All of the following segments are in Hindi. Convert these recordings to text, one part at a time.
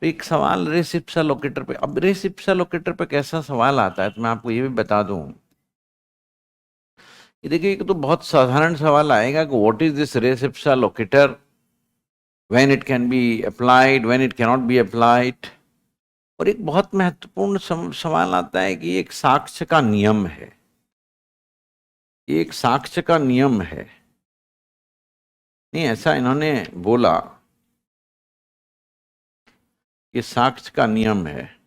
तो एक सवाल रेस इप्सा लोकेटर पे, अब रेस इप्सा लोकेटर पे कैसा सवाल आता है तो मैं आपको ये भी बता दूं। ये देखिए, एक तो बहुत साधारण सवाल आएगा कि what is this res ipsa loquitur, when it can be applied, when it can not be applied. और एक बहुत महत्वपूर्ण सवाल आता है कि ये एक साक्ष्य का नियम है, ये एक साक्ष्य का नियम है। नहीं, ऐसा इन्होंने बोला, ये साक्ष्य का नियम है।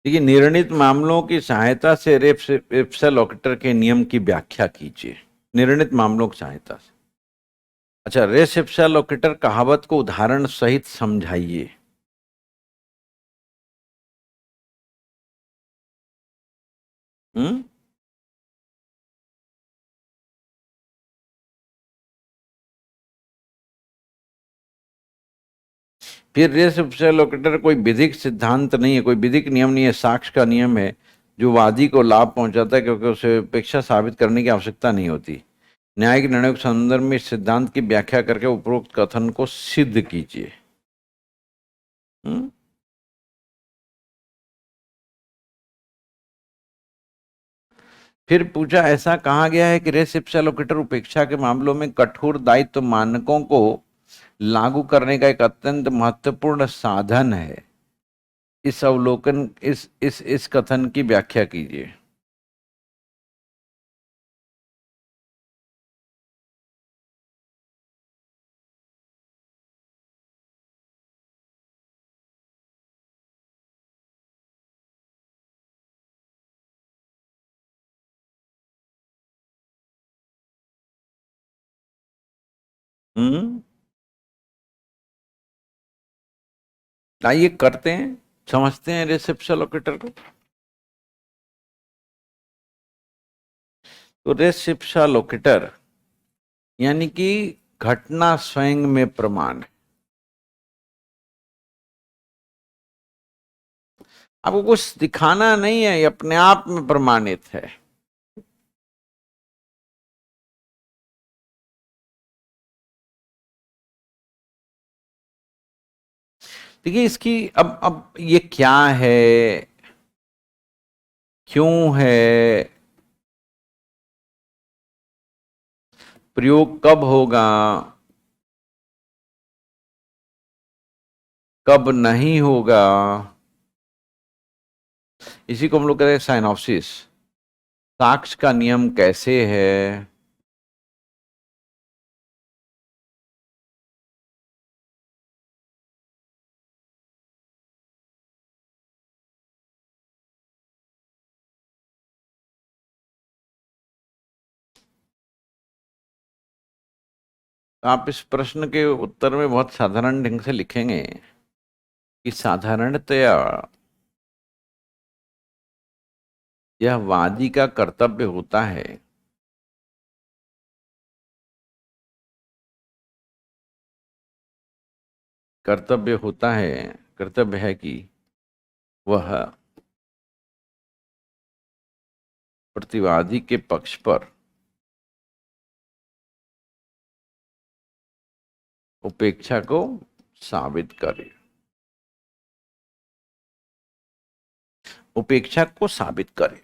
देखिए, निर्णित मामलों की सहायता से रेस इप्सा लोकेटर के नियम की व्याख्या कीजिए। निर्णित मामलों की सहायता से। अच्छा, रेस इप्सा लोकेटर कहावत को उदाहरण सहित समझाइए। हम्म। फिर रेस इप्सा लोकेटर कोई विधिक सिद्धांत नहीं है, कोई विधिक नियम नहीं है, साक्ष्य का नियम है जो वादी को लाभ पहुंचाता है, क्योंकि उसे उपेक्षा साबित करने की आवश्यकता नहीं होती। न्यायिक निर्णय के संदर्भ में इस सिद्धांत की व्याख्या करके उपरोक्त कथन को सिद्ध कीजिए। हम्म। फिर पूछा, ऐसा कहा गया है कि रेस इप्सा लोकेटर उपेक्षा के मामलों में कठोर दायित्व मानकों को लागू करने का एक अत्यंत महत्वपूर्ण साधन है। इस अवलोकन इस कथन की व्याख्या कीजिए। हम्म। आइए करते हैं, समझते हैं रेस इप्सा लोकेटर को। तो रेस इप्सा लोकेटर यानी कि घटना स्वयं में प्रमाण है। आपको कुछ दिखाना नहीं है, ये अपने आप में प्रमाणित है। देखिए, इसकी अब ये क्या है, क्यों है, प्रयोग कब होगा, कब नहीं होगा, इसी को हम लोग कहते हैं साइनॉप्सिस। साक्ष्य का नियम कैसे है, आप इस प्रश्न के उत्तर में बहुत साधारण ढंग से लिखेंगे कि साधारणतया यह वादी का कर्तव्य होता है कर्तव्य होता है कर्तव्य है कि वह प्रतिवादी के पक्ष पर उपेक्षा को साबित करे, उपेक्षा को साबित करे।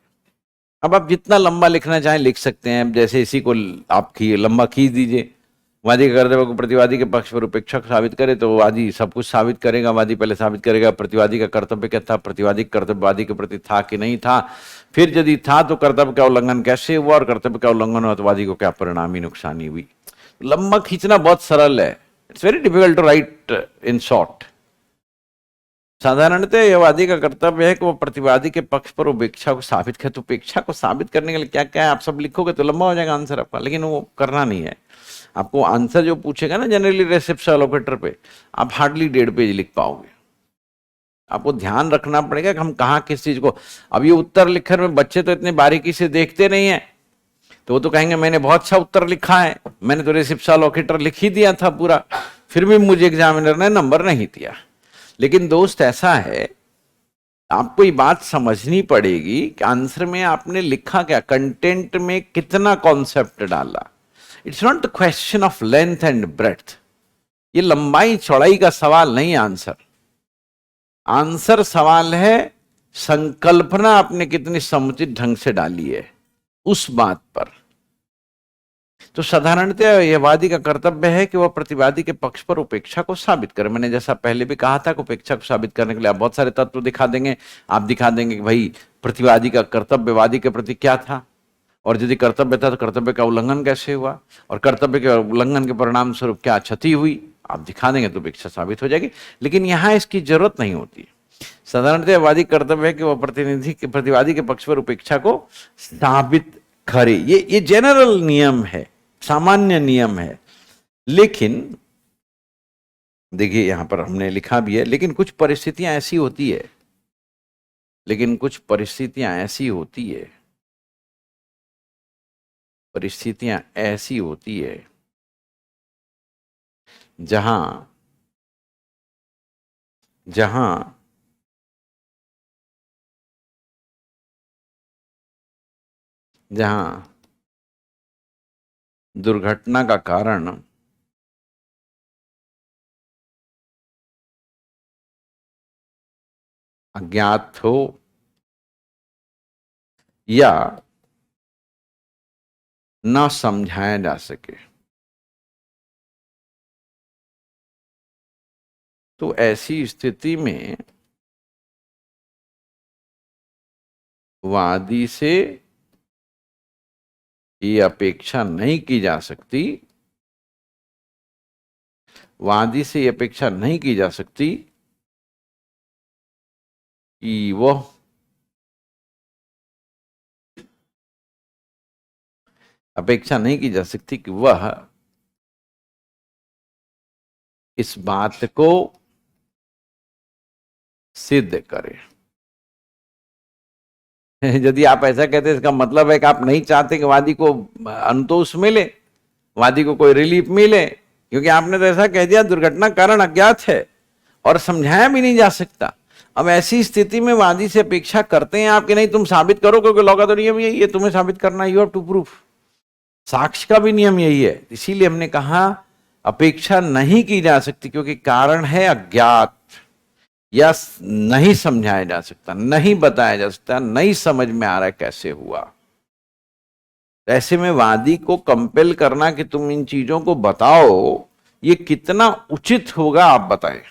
अब आप जितना लंबा लिखना चाहें लिख सकते हैं। अब जैसे इसी को आप लंबा खींच दीजिए, वादी के कर्तव्य को प्रतिवादी के पक्ष पर उपेक्षा को साबित करे, तो वादी सब कुछ साबित करेगा। वादी पहले साबित करेगा प्रतिवादी का कर्तव्य क्या था, प्रतिवादी का कर्तव्य वादी के प्रति था कि नहीं था, फिर यदि था तो कर्तव्य का उल्लंघन कैसे हुआ, और कर्तव्य का उल्लंघन हुआ तो वादी को क्या परिणामी नुकसानी हुई। लंबा खींचना बहुत सरल है, it's very difficult to write in short. साधारणतः यह वादी का कर्तव्य है कि वो प्रतिवादी के पक्ष पर उपेक्षा को साबित करे। तो उपेक्षा को साबित करने के लिए क्या क्या है आप सब लिखोगे तो लंबा हो जाएगा आंसर आपका, लेकिन वो करना नहीं है। आपको आंसर जो पूछेगा ना जनरली रेसिप्स एलोकेटर पे, आप हार्डली 1.5 पेज लिख पाओगे। आपको ध्यान रखना पड़ेगा कि हम कहाँ किस चीज को, अब ये उत्तर लिखने में बच्चे तो इतने बारीकी से देखते नहीं है, तो वो तो कहेंगे मैंने बहुत अच्छा उत्तर लिखा है, मैंने तो रेसिप्सा लोकेटर लिख ही दिया था पूरा, फिर भी मुझे एग्जामिनर ने नंबर नहीं दिया। लेकिन दोस्त ऐसा है, आपको ये बात समझनी पड़ेगी कि आंसर में आपने लिखा क्या, कंटेंट में कितना कॉन्सेप्ट डाला। It's not the question of length and breadth, ये लंबाई चौड़ाई का सवाल नहीं। आंसर आंसर सवाल है संकल्पना आपने कितनी समुचित ढंग से डाली है उस बात पर। तो साधारणतः यह वादी का कर्तव्य है कि वह प्रतिवादी के पक्ष पर उपेक्षा को साबित करे। मैंने जैसा पहले भी कहा था कि उपेक्षा को साबित करने के लिए आप बहुत सारे तत्व दिखा देंगे। आप दिखा देंगे कि भाई प्रतिवादी का कर्तव्य वादी के प्रति क्या था, और यदि कर्तव्य था तो कर्तव्य का उल्लंघन कैसे हुआ, और कर्तव्य के उल्लंघन के परिणाम स्वरूप क्या क्षति हुई, आप दिखा देंगे तो उपेक्षा साबित हो जाएगी। लेकिन यहां इसकी जरूरत नहीं होती। साधारणतः वादी कर्तव्य है कि वह प्रतिवादी के पक्ष पर उपेक्षा को साबित करे। ये जनरल नियम है, सामान्य नियम है। लेकिन देखिए यहां पर हमने लिखा भी है, लेकिन कुछ परिस्थितियां ऐसी होती है, लेकिन कुछ परिस्थितियां ऐसी होती है, परिस्थितियां ऐसी होती है जहां जहां जहां दुर्घटना का कारण अज्ञात हो या न समझाया जा सके, तो ऐसी स्थिति में वादी से ये अपेक्षा नहीं की जा सकती, वादी से ये अपेक्षा नहीं की जा सकती कि वह अपेक्षा नहीं की जा सकती कि वह इस बात को सिद्ध करे। यदि आप ऐसा कहते हैं इसका मतलब है कि आप नहीं चाहते कि वादी को अंतोष मिले, वादी को कोई रिलीफ मिले, क्योंकि आपने तो ऐसा कह दिया दुर्घटना कारण अज्ञात है और समझाया भी नहीं जा सकता। अब ऐसी स्थिति में वादी से अपेक्षा करते हैं आप कि नहीं तुम साबित करो, क्योंकि लॉ का तो नियम यही है, तुम्हें साबित करना, यू हैव टू प्रूफ। साक्ष्य का भी नियम यही है। इसीलिए हमने कहा अपेक्षा नहीं की जा सकती, क्योंकि कारण है अज्ञात, या नहीं समझाया जा सकता, नहीं बताया जा सकता, नहीं समझ में आ रहा है कैसे हुआ। ऐसे में वादी को कंपेल करना कि तुम इन चीजों को बताओ, ये कितना उचित होगा आप बताएं।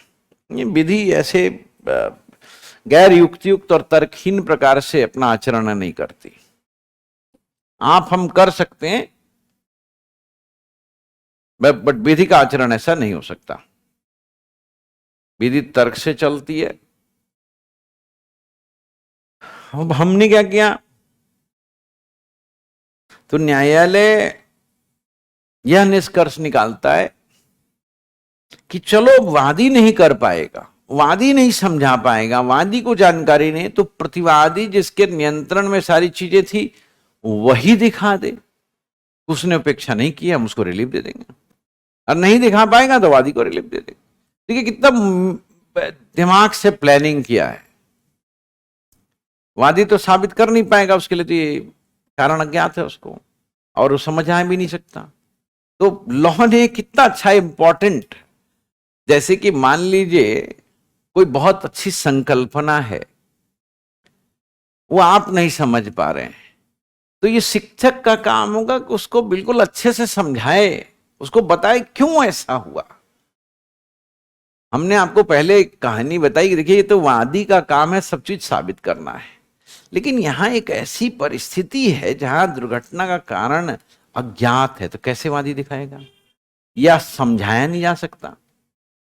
ये विधि ऐसे गैर युक्तियुक्त और तर्कहीन प्रकार से अपना आचरण नहीं करती। आप हम कर सकते हैं, बट विधि का आचरण ऐसा नहीं हो सकता। विधि तर्क से चलती है। अब हमने क्या किया, तो न्यायालय यह निष्कर्ष निकालता है कि चलो वादी नहीं कर पाएगा, वादी नहीं समझा पाएगा, वादी को जानकारी नहीं, तो प्रतिवादी जिसके नियंत्रण में सारी चीजें थी वही दिखा दे। उसने अपेक्षा नहीं की, हम उसको रिलीफ दे देंगे, और नहीं दिखा पाएगा तो वादी को रिलीफ दे देंगे। देखिए कितना दिमाग से प्लानिंग किया है। वादी तो साबित कर नहीं पाएगा, उसके लिए तो ये कारण अज्ञात है उसको, और वो समझा भी नहीं सकता। तो लॉ ने कितना अच्छा इंपॉर्टेंट, जैसे कि मान लीजिए कोई बहुत अच्छी संकल्पना है, वो आप नहीं समझ पा रहे हैं, तो ये शिक्षक का काम होगा कि उसको बिल्कुल अच्छे से समझाए, उसको बताए क्यों ऐसा हुआ। हमने आपको पहले एक कहानी बताई कि देखिए ये तो वादी का काम है सब चीज साबित करना है, लेकिन यहां एक ऐसी परिस्थिति है जहां दुर्घटना का कारण अज्ञात है, तो कैसे वादी दिखाएगा, या समझाया नहीं जा सकता,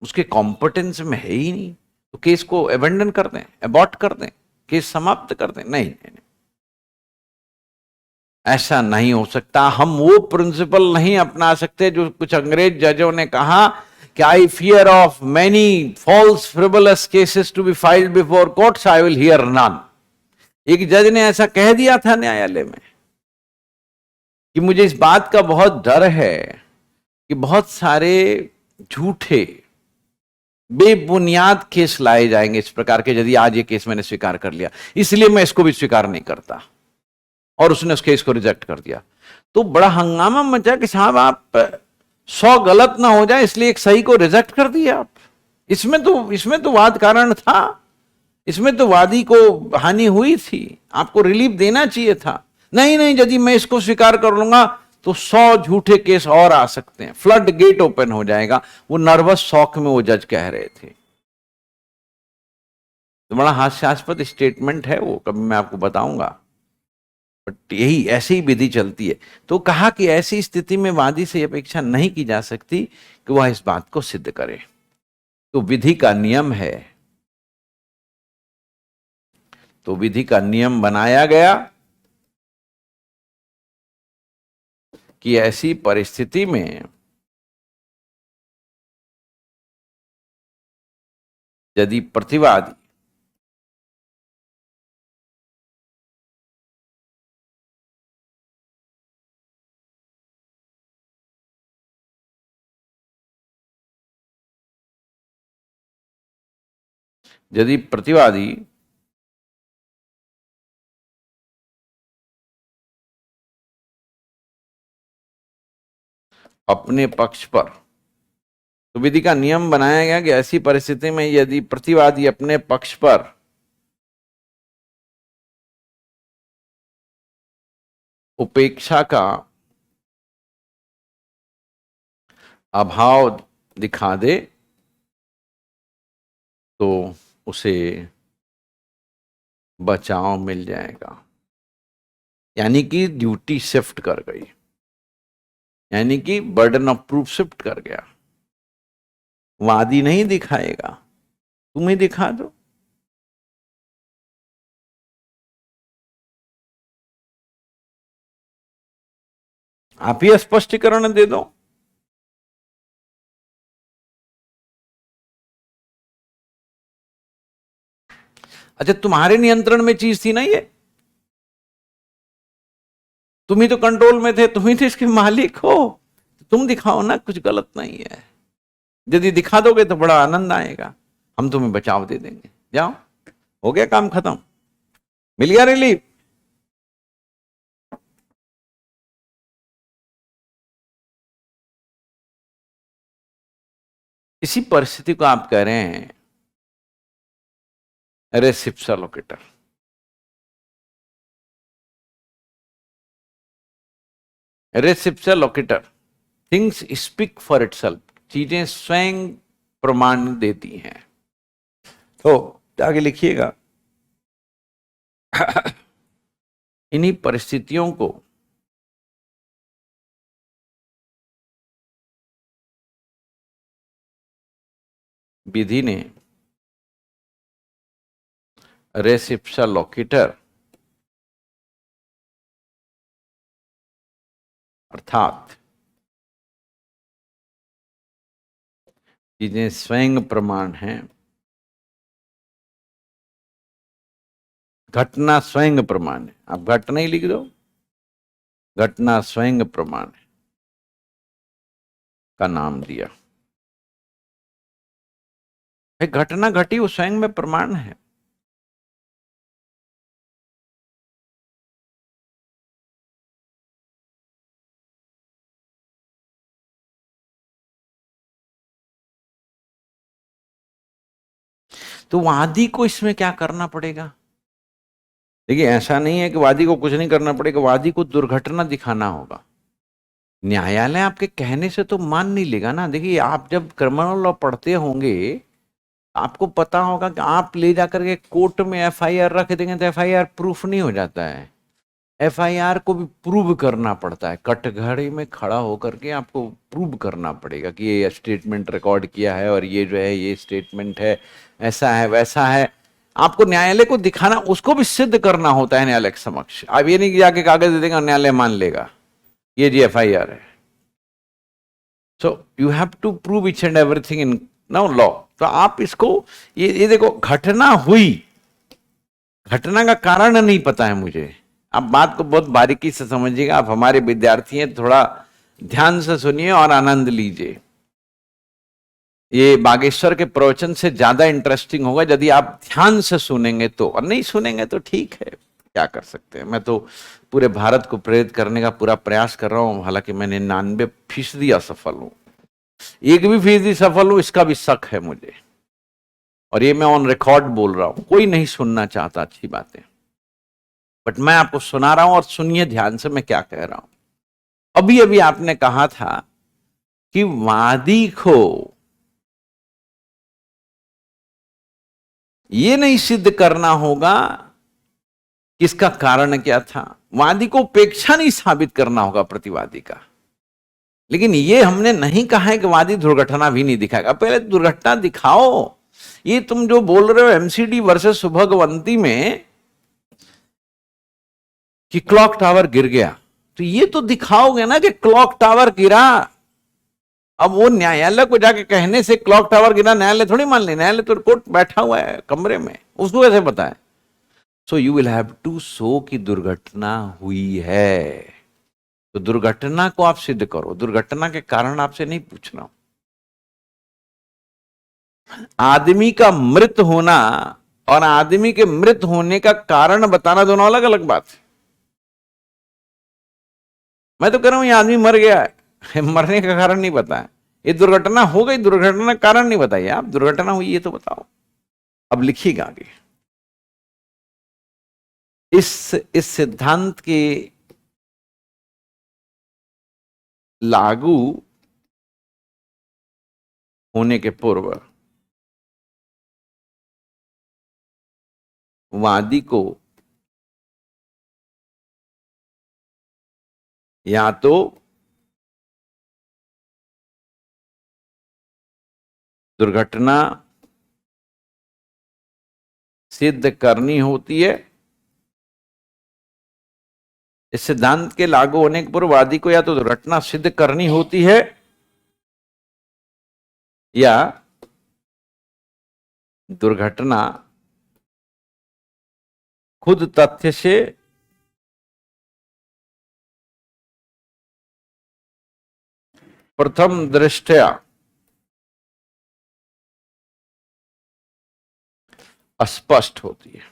उसके कॉम्पिटेंस में है ही नहीं, तो केस को अबेंडन कर दें, अबॉर्ट कर दें, केस समाप्त कर दें। नहीं, नहीं, नहीं, ऐसा नहीं हो सकता। हम वो प्रिंसिपल नहीं अपना सकते जो कुछ अंग्रेज जजों ने कहा कि I fear of many false frivolous cases to be filed before courts, I will hear none. एक जज ने ऐसा कह दिया था न्यायालय में कि मुझे इस बात का बहुत डर है कि बहुत सारे झूठे बेबुनियाद केस लाए जाएंगे इस प्रकार के, यदि आज ये केस मैंने स्वीकार कर लिया, इसलिए मैं इसको भी स्वीकार नहीं करता। और उसने उस केस को रिजेक्ट कर दिया। तो बड़ा हंगामा मचा कि साहब आप 100 गलत ना हो जाए इसलिए एक सही को रिजेक्ट कर दिया आप। इसमें तो वाद कारण था, इसमें तो वादी को हानि हुई थी, आपको रिलीफ देना चाहिए था। नहीं नहीं, यदि मैं इसको स्वीकार कर लूंगा तो 100 झूठे केस और आ सकते हैं, फ्लड गेट ओपन हो जाएगा। वो नर्वस शॉक में वो जज कह रहे थे। तो बड़ा हास्यास्पद स्टेटमेंट है वो, कभी मैं आपको बताऊंगा। बट यही ऐसी ही विधि चलती है। तो कहा कि ऐसी स्थिति में वादी से अपेक्षा नहीं की जा सकती कि वह इस बात को सिद्ध करे। तो विधि का नियम है, तो विधि का नियम बनाया गया कि ऐसी परिस्थिति में यदि प्रतिवादी अपने पक्ष पर, तो विधि का नियम बनाया गया कि ऐसी परिस्थिति में यदि प्रतिवादी अपने पक्ष पर उपेक्षा का अभाव दिखा दे तो उसे बचाव मिल जाएगा। यानी कि ड्यूटी शिफ्ट कर गई, यानी कि बर्डन ऑफ प्रूफ शिफ्ट कर गया। वादी नहीं दिखाएगा, तुम ही दिखा दो। आप ही स्पष्टीकरण दे दो। अच्छा, तुम्हारे नियंत्रण में चीज थी ना ये, तुम ही तो कंट्रोल में थे, तुम ही तो इसके मालिक हो, तुम दिखाओ ना, कुछ गलत नहीं है। यदि दिखा दोगे तो बड़ा आनंद आएगा, हम तुम्हें बचाव दे देंगे। जाओ, हो गया काम खत्म, मिल गया रिलीफ। इसी परिस्थिति को आप कह रहे हैं res ipsa loquitur. Res ipsa loquitur, things speak for itself, चीजें स्वयं प्रमाण देती हैं। तो आगे लिखिएगा, इन्हीं परिस्थितियों को विधि ने रेस इप्सा लोकेटर अर्थात चीजें स्वयं प्रमाण हैं, घटना स्वयं प्रमाण है। आप घटना ही लिख दो, घटना स्वयं प्रमाण है का नाम दिया। घटना घटी वो स्वयं में प्रमाण है। तो वादी को इसमें क्या करना पड़ेगा? देखिए, ऐसा नहीं है कि वादी को कुछ नहीं करना पड़ेगा, वादी को दुर्घटना दिखाना होगा। न्यायालय आपके कहने से तो मान नहीं लेगा ना। देखिए, आप जब क्रिमिनल लॉ पढ़ते होंगे आपको पता होगा कि आप ले जाकर के कोर्ट में एफआईआर रख देंगे तो एफआईआर प्रूफ नहीं हो जाता है। एफआईआर को भी प्रूव करना पड़ता है, कटघरे में खड़ा होकर के आपको प्रूव करना पड़ेगा कि ये स्टेटमेंट रिकॉर्ड किया है और ये जो है ये स्टेटमेंट है, ऐसा है वैसा है। आपको न्यायालय को दिखाना, उसको भी सिद्ध करना होता है न्यायालय के समक्ष। आप ये नहीं कि जाके कागज दे देंगे और न्यायालय मान लेगा ये जी एफआईआर है। So you have to prove each and everything in no law. तो आप इसको ये देखो, घटना हुई, घटना का कारण नहीं पता है मुझे। आप बात को बहुत बारीकी से समझिएगा, आप हमारे विद्यार्थी हैं, थोड़ा ध्यान से सुनिए और आनंद लीजिए। ये बागेश्वर के प्रवचन से ज्यादा इंटरेस्टिंग होगा यदि आप ध्यान से सुनेंगे तो, और नहीं सुनेंगे तो ठीक है, क्या कर सकते हैं। मैं तो पूरे भारत को प्रेरित करने का पूरा प्रयास कर रहा हूं, हालांकि मैं 99% असफल हूं, 1% सफल हूं इसका भी शक है मुझे, और ये मैं ऑन रिकॉर्ड बोल रहा हूं। कोई नहीं सुनना चाहता अच्छी बातें, बट मैं आपको सुना रहा हूं, और सुनिए ध्यान से मैं क्या कह रहा हूं। अभी अभी आपने कहा था कि वादी को ये नहीं सिद्ध करना होगा कि इसका कारण क्या था, वादी को उपेक्षा नहीं साबित करना होगा प्रतिवादी का। लेकिन ये हमने नहीं कहा है कि वादी दुर्घटना भी नहीं दिखाएगा, पहले दुर्घटना दिखाओ। ये तुम जो बोल रहे हो एमसीडी वर्सेस सुभगवंती में कि क्लॉक टावर गिर गया, तो ये तो दिखाओगे ना कि क्लॉक टावर गिरा। अब वो न्यायालय को जाके कहने से क्लॉक टावर गिरा न्यायालय थोड़ी मान ले, न्यायालय तो कोर्ट बैठा हुआ है कमरे में, उसको कैसे पता है। So you will have to show कि दुर्घटना हुई है, तो दुर्घटना को आप सिद्ध करो, दुर्घटना के कारण आपसे नहीं पूछ रहा हूं। आदमी का मृत होना और आदमी के मृत होने का कारण बताना दोनों अलग अलग बात है। मैं तो कह रहा हूं ये आदमी मर गया है, मरने का कारण नहीं बताया। ये दुर्घटना हो गई, दुर्घटना का कारण नहीं बताइए आप, दुर्घटना हुई ये तो बताओ। अब लिखिएगा आगे, इस सिद्धांत के लागू होने के पूर्व वादी को या तो दुर्घटना सिद्ध करनी होती है, इस सिद्धांत के लागू होने के पूर्व वादी को या तो दुर्घटना सिद्ध करनी होती है या दुर्घटना खुद तथ्य से प्रथम दृष्टया स्पष्ट होती है।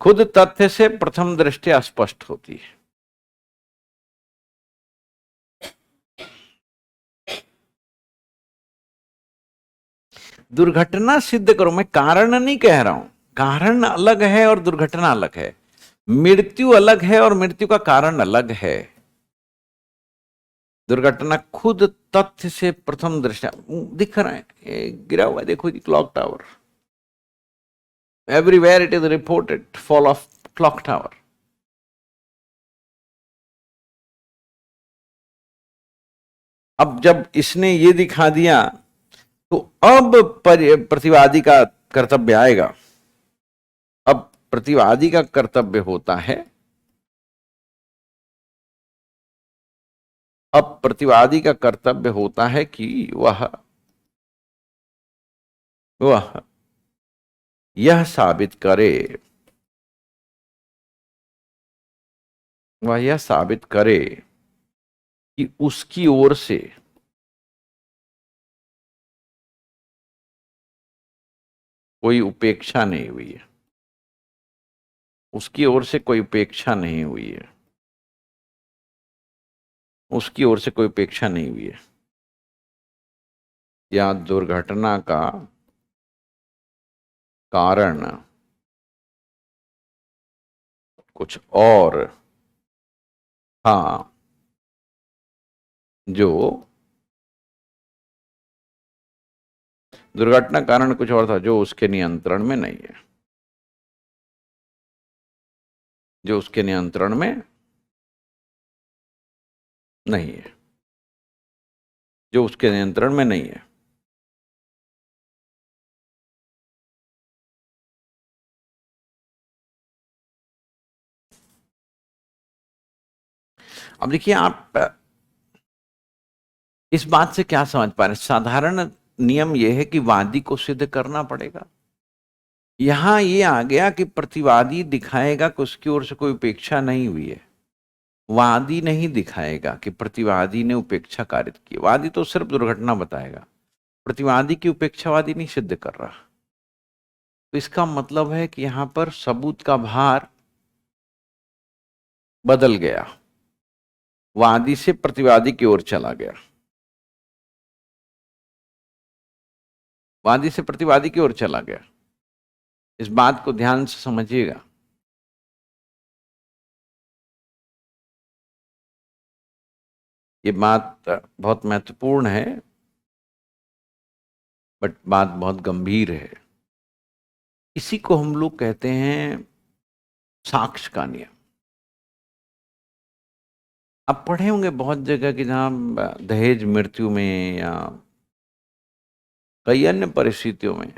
खुद तथ्य से प्रथम दृष्टया स्पष्ट होती है। दुर्घटना सिद्ध करो, मैं कारण नहीं कह रहा हूं, कारण अलग है और दुर्घटना अलग है, मृत्यु अलग है और मृत्यु का कारण अलग है। दुर्घटना खुद तथ्य से प्रथम दृष्टया दिख रहा है, गिरा हुआ है देखो जी clock tower, everywhere it is reported fall of clock tower. अब जब इसने ये दिखा दिया तो अब प्रतिवादी का कर्तव्य आएगा। अब प्रतिवादी का कर्तव्य होता है, अब प्रतिवादी का कर्तव्य होता है कि वह यह साबित करे, वह यह साबित करे कि उसकी ओर से कोई उपेक्षा नहीं हुई है, उसकी ओर से कोई उपेक्षा नहीं हुई है, उसकी ओर से कोई उपेक्षा नहीं हुई है, या दुर्घटना का कारण कुछ और हाँ जो दुर्घटना कारण कुछ और था जो उसके नियंत्रण में नहीं है, जो उसके नियंत्रण में नहीं है, जो उसके नियंत्रण में नहीं है। अब देखिए आप इस बात से क्या समझ पा रहे हैं, साधारण नियम यह है कि वादी को सिद्ध करना पड़ेगा। यहां ये आ गया कि प्रतिवादी दिखाएगा कि उसकी ओर से कोई उपेक्षा नहीं हुई है, वादी नहीं दिखाएगा कि प्रतिवादी ने उपेक्षा कारित की। वादी तो सिर्फ दुर्घटना बताएगा, प्रतिवादी की उपेक्षावादी नहीं सिद्ध कर रहा। तो इसका मतलब है कि यहां पर सबूत का भार बदल गया, वादी से प्रतिवादी की ओर चला गया, वादी से प्रतिवादी की ओर चला गया। इस बात को ध्यान से समझिएगा। ये बात बहुत महत्वपूर्ण है, बट बात बहुत गंभीर है। इसी को हम लोग कहते हैं साक्ष्य का नियम। आप पढ़े होंगे बहुत जगह कि जहां दहेज मृत्यु में या कई अन्य परिस्थितियों में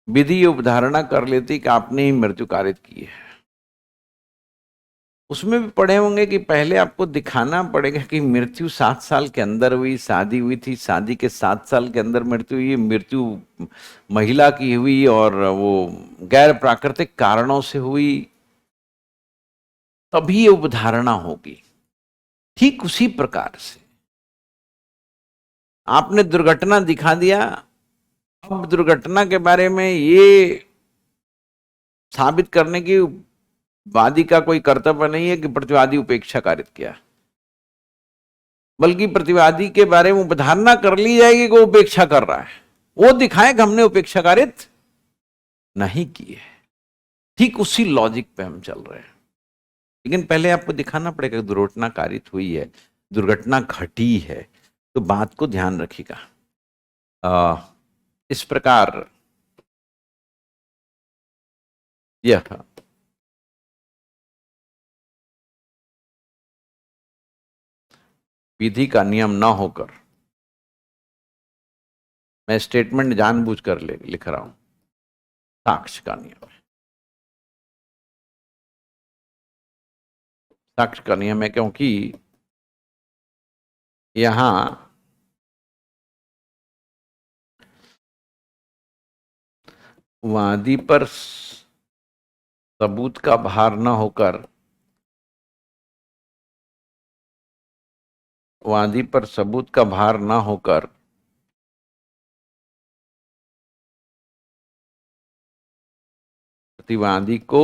विधि ये उपधारणा कर लेती कि आपने ही मृत्यु कारित की है। उसमें भी पढ़े होंगे कि पहले आपको दिखाना पड़ेगा कि मृत्यु 7 साल के अंदर हुई, शादी हुई थी, शादी के 7 साल के अंदर मृत्यु हुई, मृत्यु महिला की हुई और वो गैर प्राकृतिक कारणों से हुई, तभी ये उपधारणा होगी। ठीक उसी प्रकार से आपने दुर्घटना दिखा दिया, अब दुर्घटना के बारे में ये साबित करने की वादी का कोई कर्तव्य नहीं है कि प्रतिवादी उपेक्षा कारित किया, बल्कि प्रतिवादी के बारे में उपधारणा कर ली जाएगी कि वो उपेक्षा कर रहा है, वो दिखाए कि हमने उपेक्षा कारित नहीं की है। ठीक उसी लॉजिक पे हम चल रहे हैं। लेकिन पहले आपको दिखाना पड़ेगा कि दुर्घटना कारित हुई है, दुर्घटना घटी है। तो बात को ध्यान रखिएगा। इस प्रकार यह विधि का नियम न होकर, मैं स्टेटमेंट जानबूझकर लिख रहा हूं, साक्ष्य का नियम है। साक्ष्य का नियम है क्योंकि यहां वादी पर सबूत का भार न होकर, वादी पर सबूत का भार न होकर प्रतिवादी को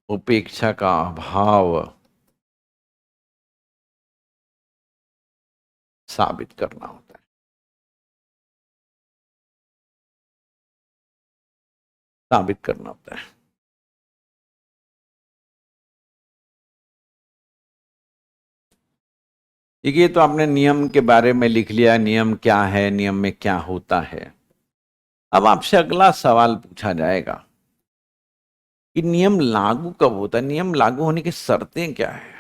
उपेक्षा का अभाव साबित करना होता है। साबित करना होता है। देखिए, तो आपने नियम के बारे में लिख लिया, नियम क्या है, नियम में क्या होता है। अब आपसे अगला सवाल पूछा जाएगा कि नियम लागू कब होता है, नियम लागू होने की शर्तें क्या है।